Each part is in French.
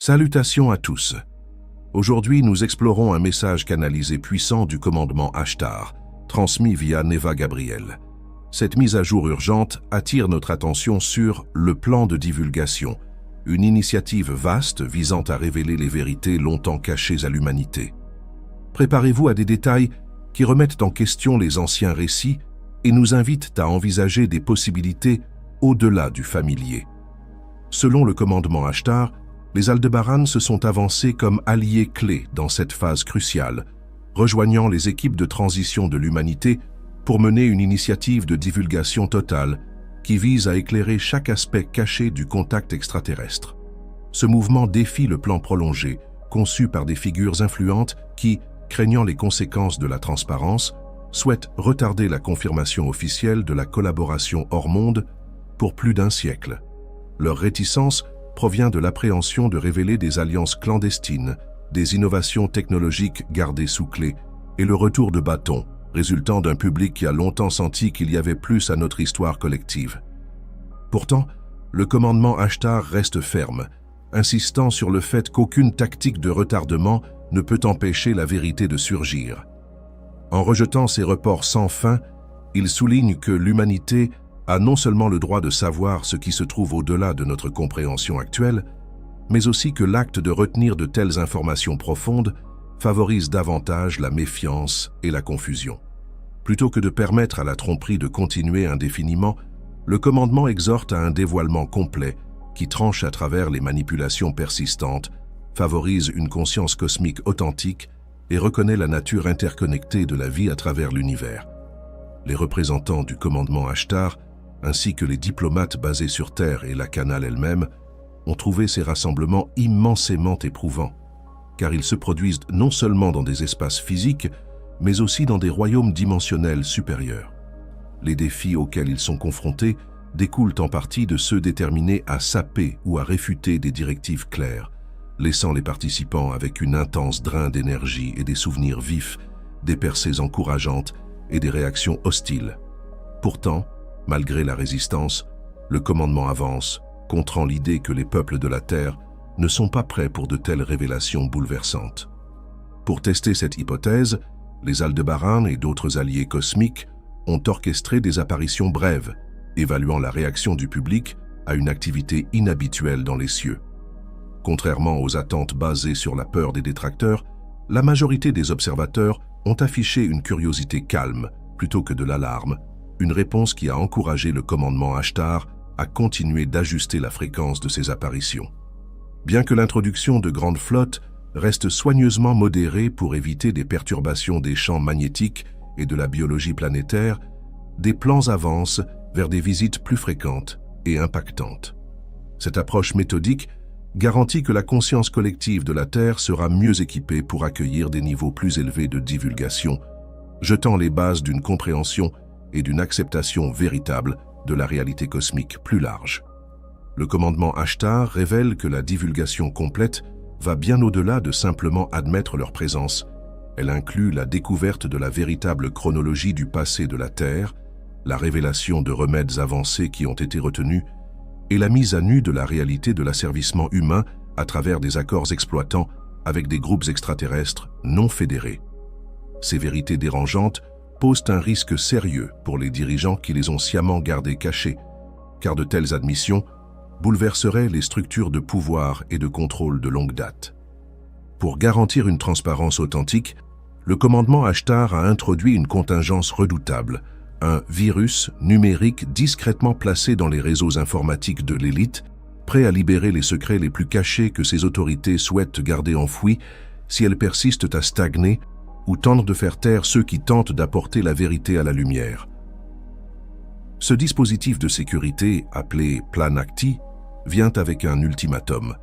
Salutations à tous. Aujourd'hui, nous explorons un message canalisé puissant du commandement Ashtar, transmis via Neva Gabriel. Cette mise à jour urgente attire notre attention sur le plan de divulgation, une initiative vaste visant à révéler les vérités longtemps cachées à l'humanité. Préparez-vous à des détails qui remettent en question les anciens récits et nous invitent à envisager des possibilités au-delà du familier. Selon le commandement Ashtar, les Aldébarans se sont avancés comme alliés clés dans cette phase cruciale, rejoignant les équipes de transition de l'humanité pour mener une initiative de divulgation totale qui vise à éclairer chaque aspect caché du contact extraterrestre. Ce mouvement défie le plan prolongé, conçu par des figures influentes qui, craignant les conséquences de la transparence, souhaitent retarder la confirmation officielle de la collaboration hors monde pour plus d'un siècle. Leur réticence provient de l'appréhension de révéler des alliances clandestines, des innovations technologiques gardées sous clé et le retour de bâton, résultant d'un public qui a longtemps senti qu'il y avait plus à notre histoire collective. Pourtant, le commandement Ashtar reste ferme, insistant sur le fait qu'aucune tactique de retardement ne peut empêcher la vérité de surgir. En rejetant ces reports sans fin, il souligne que l'humanité a non seulement le droit de savoir ce qui se trouve au-delà de notre compréhension actuelle, mais aussi que l'acte de retenir de telles informations profondes favorise davantage la méfiance et la confusion. Plutôt que de permettre à la tromperie de continuer indéfiniment, le commandement exhorte à un dévoilement complet qui tranche à travers les manipulations persistantes, favorise une conscience cosmique authentique et reconnaît la nature interconnectée de la vie à travers l'univers. Les représentants du commandement Ashtar ainsi que les diplomates basés sur Terre et la Canale elle-même, ont trouvé ces rassemblements immensément éprouvants, car ils se produisent non seulement dans des espaces physiques, mais aussi dans des royaumes dimensionnels supérieurs. Les défis auxquels ils sont confrontés découlent en partie de ceux déterminés à saper ou à réfuter des directives claires, laissant les participants avec une intense drain d'énergie et des souvenirs vifs, des percées encourageantes et des réactions hostiles. Pourtant, malgré la résistance, le commandement avance, contrant l'idée que les peuples de la Terre ne sont pas prêts pour de telles révélations bouleversantes. Pour tester cette hypothèse, les Aldébarans et d'autres alliés cosmiques ont orchestré des apparitions brèves, évaluant la réaction du public à une activité inhabituelle dans les cieux. Contrairement aux attentes basées sur la peur des détracteurs, la majorité des observateurs ont affiché une curiosité calme plutôt que de l'alarme, une réponse qui a encouragé le commandement Ashtar à continuer d'ajuster la fréquence de ses apparitions. Bien que l'introduction de grandes flottes reste soigneusement modérée pour éviter des perturbations des champs magnétiques et de la biologie planétaire, des plans avancent vers des visites plus fréquentes et impactantes. Cette approche méthodique garantit que la conscience collective de la Terre sera mieux équipée pour accueillir des niveaux plus élevés de divulgation, jetant les bases d'une compréhension et d'une acceptation véritable de la réalité cosmique plus large. Le commandement Ashtar révèle que la divulgation complète va bien au-delà de simplement admettre leur présence. Elle inclut la découverte de la véritable chronologie du passé de la Terre, la révélation de remèdes avancés qui ont été retenus et la mise à nu de la réalité de l'asservissement humain à travers des accords exploitants avec des groupes extraterrestres non fédérés. Ces vérités dérangeantes posent un risque sérieux pour les dirigeants qui les ont sciemment gardés cachés, car de telles admissions bouleverseraient les structures de pouvoir et de contrôle de longue date. Pour garantir une transparence authentique, le commandement Ashtar a introduit une contingence redoutable, un virus numérique discrètement placé dans les réseaux informatiques de l'élite, prêt à libérer les secrets les plus cachés que ces autorités souhaitent garder enfouis si elles persistent à stagner ou tentent de faire taire ceux qui tentent d'apporter la vérité à la lumière. Ce dispositif de sécurité, appelé Plan Acti, vient avec un ultimatum.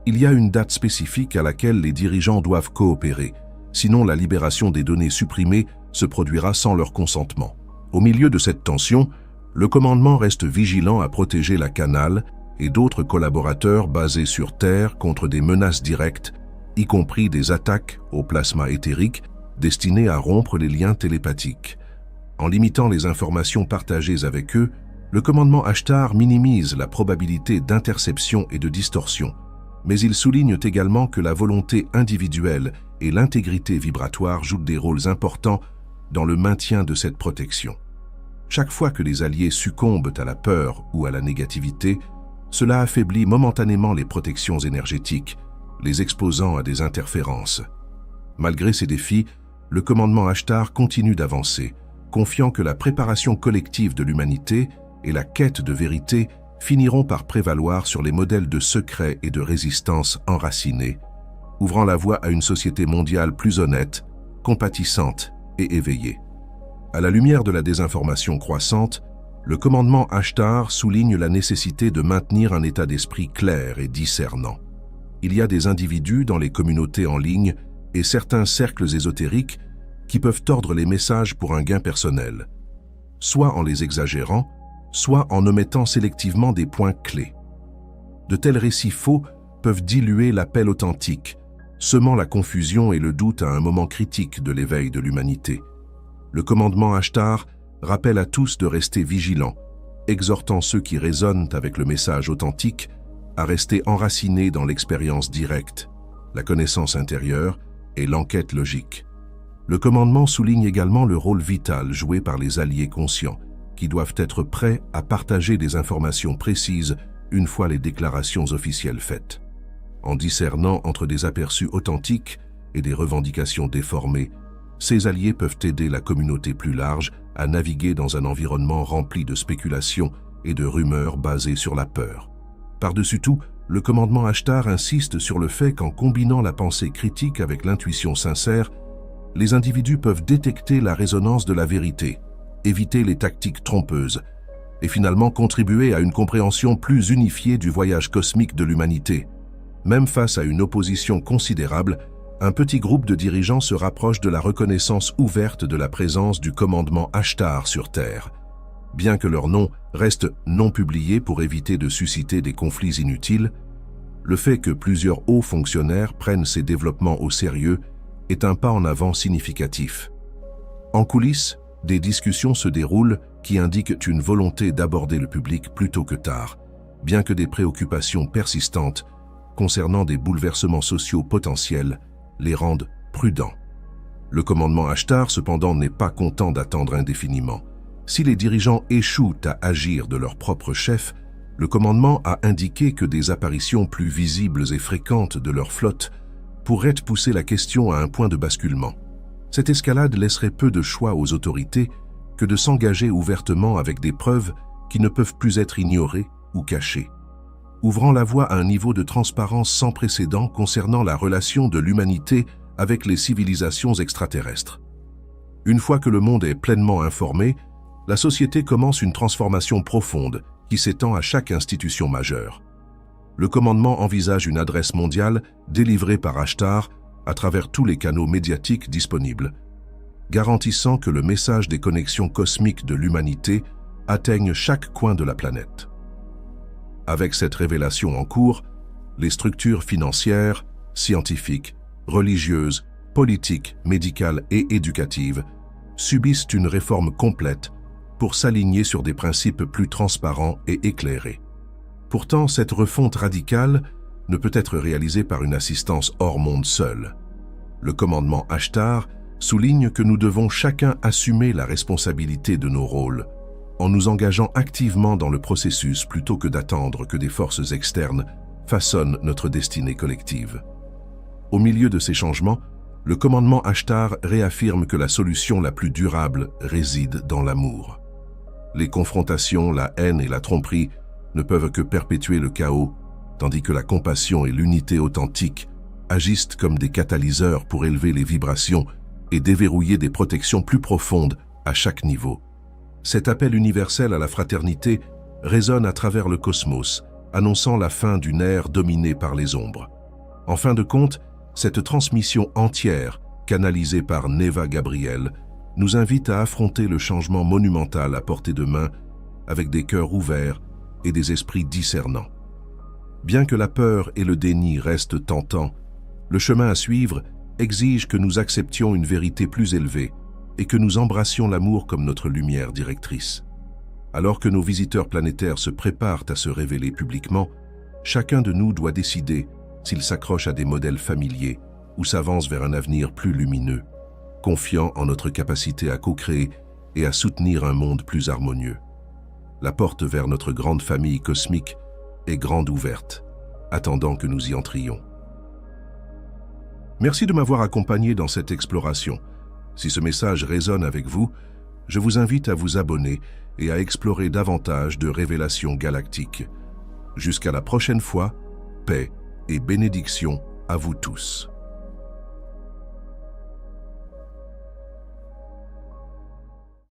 Il y a une date spécifique à laquelle les dirigeants doivent coopérer, sinon la libération des données supprimées se produira sans leur consentement. Au milieu de cette tension, le commandement reste vigilant à protéger la Canale et d'autres collaborateurs basés sur Terre contre des menaces directes, y compris des attaques au plasma éthérique destinées à rompre les liens télépathiques. En limitant les informations partagées avec eux, le commandement Ashtar minimise la probabilité d'interception et de distorsion, mais ils soulignent également que la volonté individuelle et l'intégrité vibratoire jouent des rôles importants dans le maintien de cette protection. Chaque fois que les alliés succombent à la peur ou à la négativité, cela affaiblit momentanément les protections énergétiques, les exposant à des interférences. Malgré ces défis, le commandement Ashtar continue d'avancer, confiant que la préparation collective de l'humanité et la quête de vérité finiront par prévaloir sur les modèles de secret et de résistance enracinés, ouvrant la voie à une société mondiale plus honnête, compatissante et éveillée. À la lumière de la désinformation croissante, le commandement Ashtar souligne la nécessité de maintenir un état d'esprit clair et discernant. Il y a des individus dans les communautés en ligne et certains cercles ésotériques qui peuvent tordre les messages pour un gain personnel, soit en les exagérant, soit en omettant sélectivement des points clés. De tels récits faux peuvent diluer l'appel authentique, semant la confusion et le doute à un moment critique de l'éveil de l'humanité. Le commandement Ashtar rappelle à tous de rester vigilants, exhortant ceux qui résonnent avec le message authentique à rester enracinés dans l'expérience directe, la connaissance intérieure et l'enquête logique. Le commandement souligne également le rôle vital joué par les alliés conscients, qui doivent être prêts à partager des informations précises une fois les déclarations officielles faites. En discernant entre des aperçus authentiques et des revendications déformées, ces alliés peuvent aider la communauté plus large à naviguer dans un environnement rempli de spéculations et de rumeurs basées sur la peur. Par-dessus tout, le commandement Ashtar insiste sur le fait qu'en combinant la pensée critique avec l'intuition sincère, les individus peuvent détecter la résonance de la vérité, éviter les tactiques trompeuses et finalement contribuer à une compréhension plus unifiée du voyage cosmique de l'humanité. Même face à une opposition considérable, un petit groupe de dirigeants se rapproche de la reconnaissance ouverte de la présence du commandement Ashtar sur Terre. Bien que leur nom reste non publié pour éviter de susciter des conflits inutiles, le fait que plusieurs hauts fonctionnaires prennent ces développements au sérieux est un pas en avant significatif. En coulisses, des discussions se déroulent qui indiquent une volonté d'aborder le public plus tôt que tard, bien que des préoccupations persistantes concernant des bouleversements sociaux potentiels les rendent prudents. Le commandement Ashtar, cependant, n'est pas content d'attendre indéfiniment. Si les dirigeants échouent à agir de leur propre chef, le commandement a indiqué que des apparitions plus visibles et fréquentes de leur flotte pourraient pousser la question à un point de basculement. Cette escalade laisserait peu de choix aux autorités que de s'engager ouvertement avec des preuves qui ne peuvent plus être ignorées ou cachées, ouvrant la voie à un niveau de transparence sans précédent concernant la relation de l'humanité avec les civilisations extraterrestres. Une fois que le monde est pleinement informé, la société commence une transformation profonde qui s'étend à chaque institution majeure. Le commandement envisage une adresse mondiale délivrée par Ashtar à travers tous les canaux médiatiques disponibles, garantissant que le message des connexions cosmiques de l'humanité atteigne chaque coin de la planète. Avec cette révélation en cours, les structures financières, scientifiques, religieuses, politiques, médicales et éducatives subissent une réforme complète pour s'aligner sur des principes plus transparents et éclairés. Pourtant, cette refonte radicale ne peut être réalisée par une assistance hors monde seule. Le commandement Ashtar souligne que nous devons chacun assumer la responsabilité de nos rôles, en nous engageant activement dans le processus plutôt que d'attendre que des forces externes façonnent notre destinée collective. Au milieu de ces changements, le commandement Ashtar réaffirme que la solution la plus durable réside dans l'amour. Les confrontations, la haine et la tromperie ne peuvent que perpétuer le chaos, tandis que la compassion et l'unité authentique agissent comme des catalyseurs pour élever les vibrations et déverrouiller des protections plus profondes à chaque niveau. Cet appel universel à la fraternité résonne à travers le cosmos, annonçant la fin d'une ère dominée par les ombres. En fin de compte, cette transmission entière, canalisée par Neva Gabriel, nous invite à affronter le changement monumental à portée de main avec des cœurs ouverts et des esprits discernants. Bien que la peur et le déni restent tentants, le chemin à suivre exige que nous acceptions une vérité plus élevée et que nous embrassions l'amour comme notre lumière directrice. Alors que nos visiteurs planétaires se préparent à se révéler publiquement, chacun de nous doit décider s'il s'accroche à des modèles familiers ou s'avance vers un avenir plus lumineux, confiant en notre capacité à co-créer et à soutenir un monde plus harmonieux. La porte vers notre grande famille cosmique est grande ouverte, attendant que nous y entrions. Merci de m'avoir accompagné dans cette exploration. Si ce message résonne avec vous, je vous invite à vous abonner et à explorer davantage de révélations galactiques. Jusqu'à la prochaine fois, paix et bénédiction à vous tous.